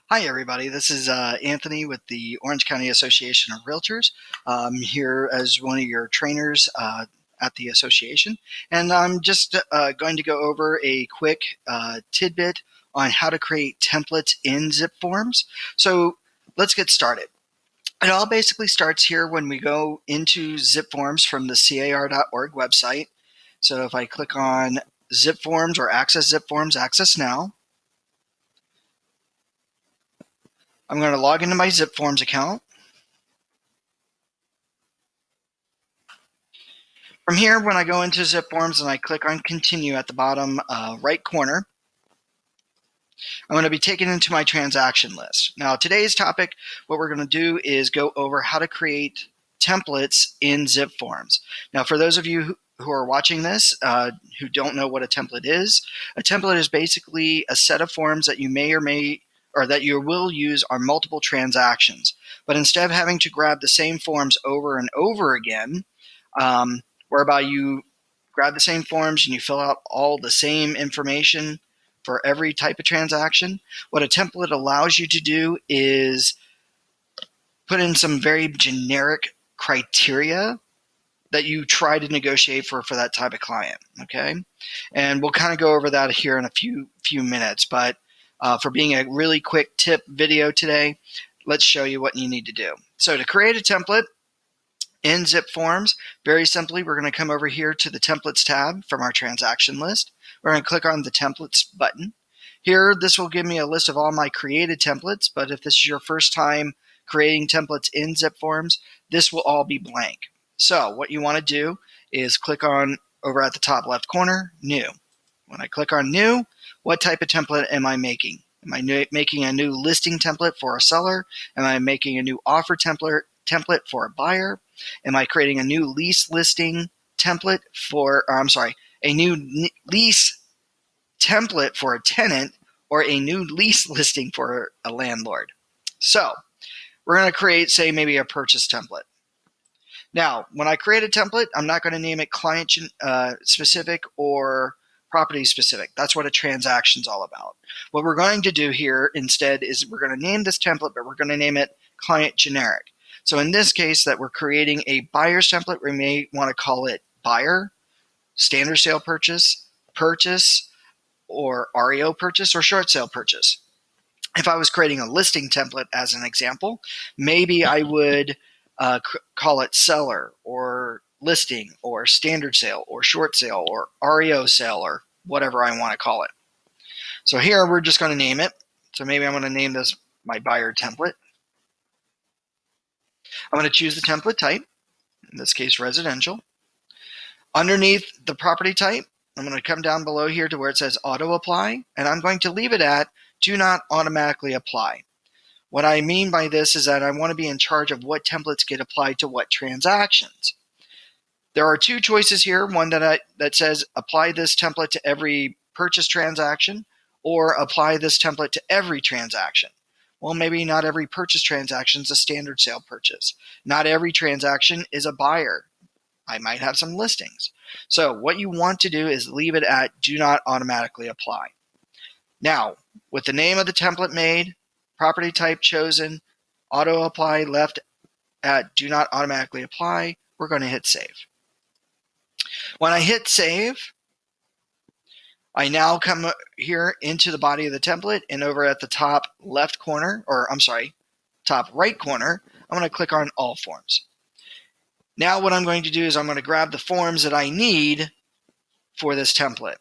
Hi, everybody. This is Anthony with the Orange County Association of Realtors. I'm here as one of your trainers at the association, and I'm just going to go over a quick tidbit on how to create templates in zipForms. So let's get started. It all basically starts here when we go into zipForms from the car.org website. So if I click on zipForms or access zipForms, access now. I'm going to log into my zipForms account. From here, when I go into zipForms and I click on continue at the bottom right corner, I'm going to be taken into my transaction list. Now, today's topic, what we're going to do is go over how to create templates in zipForms. Now, for those of you who are watching this who don't know what a template is basically a set of forms that you may or that you will use on multiple transactions. But instead of having to grab the same forms over and over again, whereby you grab the same forms and you fill out all the same information for every type of transaction. What a template allows you to do is put in some very generic criteria that you try to negotiate for that type of client, okay? And we'll kind of go over that here in a few minutes, but for being a really quick tip video today, let's show you what you need to do. So to create a template, in zipForms, very simply, we're going to come over here to the Templates tab from our transaction list. We're going to click on the Templates button. Here, this will give me a list of all my created templates, but if this is your first time creating templates in zipForms, this will all be blank. So what you want to do is click on, over at the top left corner, New. When I click on New, what type of template am I making? Am I making a new listing template for a seller? Am I making a new offer template for a buyer? Am I creating a new lease listing template for, a new lease template for a tenant or a new lease listing for a landlord? So we're going to create, say, maybe a purchase template. Now, when I create a template, I'm not going to name it client specific or property specific. That's what a transaction is all about. What we're going to do here instead is we're going to name this template, but we're going to name it client generic. So in this case that we're creating a buyer's template, we may want to call it buyer, standard sale purchase, purchase, or REO purchase, or short sale purchase. If I was creating a listing template as an example, maybe I would call it seller or listing or standard sale or short sale or REO sale or whatever I want to call it. So here we're just going to name it. So maybe I'm going to name this my buyer template. I'm going to choose the template type, in this case residential. Underneath the property type, I'm going to come down below here to where it says auto apply, and I'm going to leave it at do not automatically apply. What I mean by this is that I want to be in charge of what templates get applied to what transactions. There are two choices here, one that says apply this template to every purchase transaction or apply this template to every transaction. Well, maybe not every purchase transaction is a standard sale purchase. Not every transaction is a buyer. I might have some listings. So what you want to do is leave it at do not automatically apply. Now, with the name of the template made, property type chosen, auto apply left at do not automatically apply, we're going to hit save. When I hit save, I now come here into the body of the template, and over at the top left corner, top right corner, I'm going to click on all forms. Now what I'm going to do is I'm going to grab the forms that I need for this template.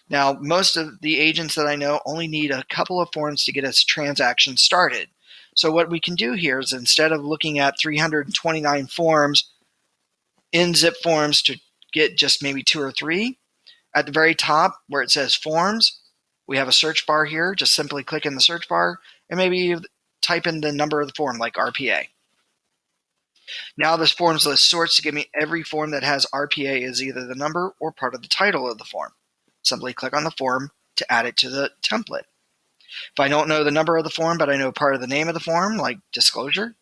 Now, most of the agents that I know only need a couple of forms to get a transaction started. So what we can do here is instead of looking at 329 forms in zipForms to get just maybe 2 or 3, at the very top where it says forms, we have a search bar here. Just simply click in the search bar and maybe type in the number of the form, like RPA. Now this forms list sorts to give me every form that has RPA as either the number or part of the title of the form. Simply click on the form to add it to the template. If I don't know the number of the form, but I know part of the name of the form, like disclosure,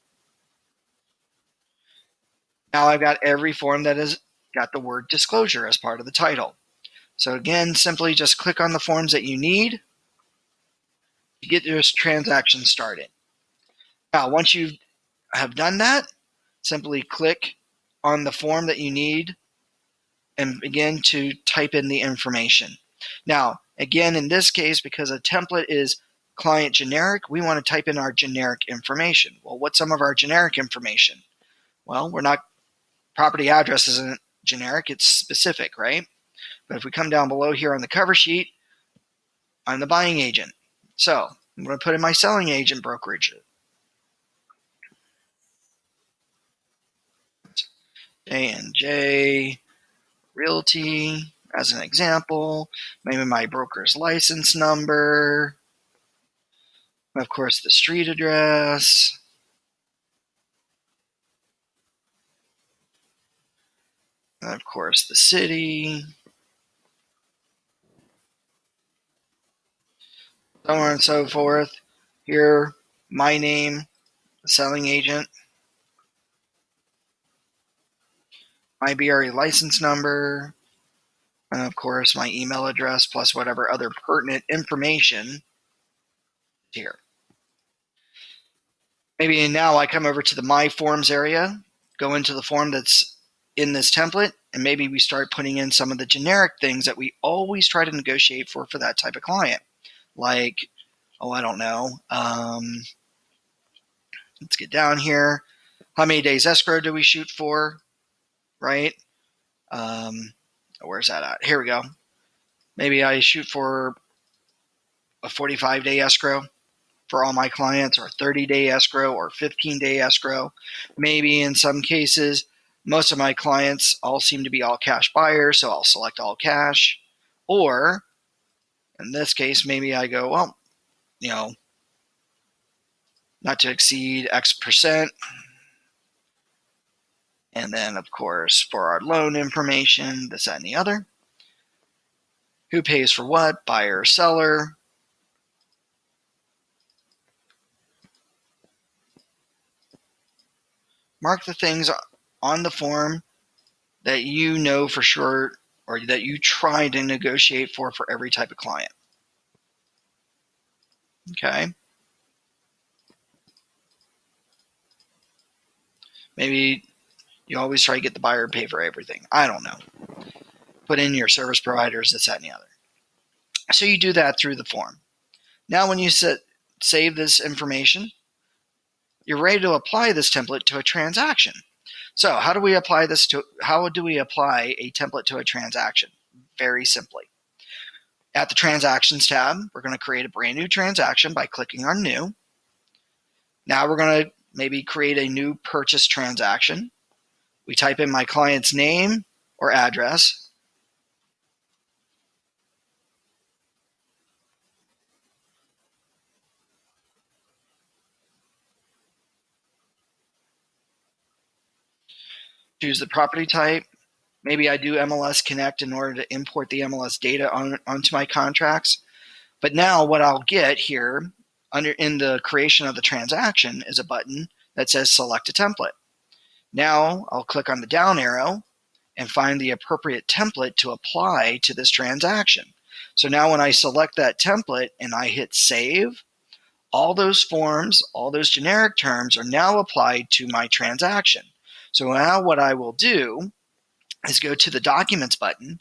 now I've got every form that has got the word disclosure as part of the title. So again, simply just click on the forms that you need, to get this transaction started. Now, once you have done that, simply click on the form that you need and begin to type in the information. Now, again, in this case, because a template is client generic, we want to type in our generic information. Well, what's some of our generic information? Well, property address isn't generic, it's specific, right? But if we come down below here on the cover sheet, I'm the buying agent. So I'm going to put in my selling agent brokerage. J&J Realty as an example, maybe my broker's license number, of course the street address, and of course the city, so on and so forth. Here, my name, the selling agent, my BRE license number, and of course my email address plus whatever other pertinent information here. Maybe now I come over to the My Forms area, go into the form that's in this template, and maybe we start putting in some of the generic things that we always try to negotiate for that type of client. Like, I don't know. Let's get down here. How many days escrow do we shoot for, right? Where's that at? Here we go. Maybe I shoot for a 45-day escrow for all my clients, or 30-day escrow, or 15-day escrow. Maybe in some cases, most of my clients all seem to be all cash buyers, so I'll select all cash. Or in this case, maybe I go, well, not to exceed X percent. And then, of course, for our loan information, this, that, and the other. Who pays for what, buyer or seller. Mark the things on the form that you know for sure, or that you try to negotiate for every type of client. Okay. Maybe you always try to get the buyer to pay for everything. I don't know. Put in your service providers, this, that, and the other. So you do that through the form. Now when you save this information, you're ready to apply this template to a transaction. So how do we apply a template to a transaction? Very simply. At the Transactions tab, we're going to create a brand new transaction by clicking on New. Now we're going to maybe create a new purchase transaction. We type in my client's name or address. Choose the property type. Maybe I do MLS Connect in order to import the MLS data onto my contracts. But now what I'll get here in the creation of the transaction is a button that says Select a Template. Now I'll click on the down arrow and find the appropriate template to apply to this transaction. So now when I select that template and I hit Save, all those forms, all those generic terms are now applied to my transaction. So now what I will do is go to the Documents button,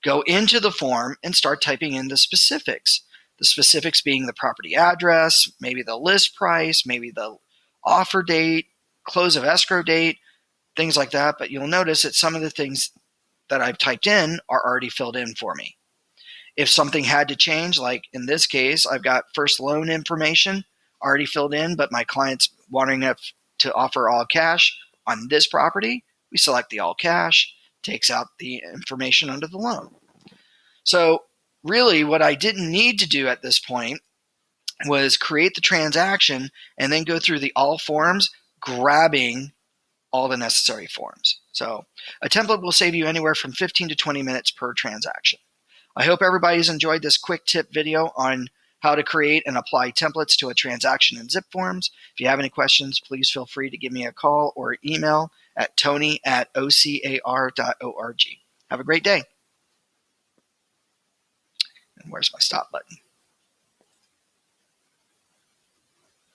go into the form, and start typing in the specifics. The specifics being the property address, maybe the list price, maybe the offer date, close of escrow date, things like that. But you'll notice that some of the things that I've typed in are already filled in for me. If something had to change, like in this case, I've got first loan information already filled in, but my client's wanting to offer all cash on this property, we select the all cash, takes out the information under the loan. So really what I didn't need to do at this point was create the transaction and then go through the all forms, grabbing all the necessary forms. So a template will save you anywhere from 15 to 20 minutes per transaction. I hope everybody's enjoyed this quick tip video on how to create and apply templates to a transaction in zipForms. If you have any questions, please feel free to give me a call or email at tony@ocar.org. Have a great day. And where's my stop button?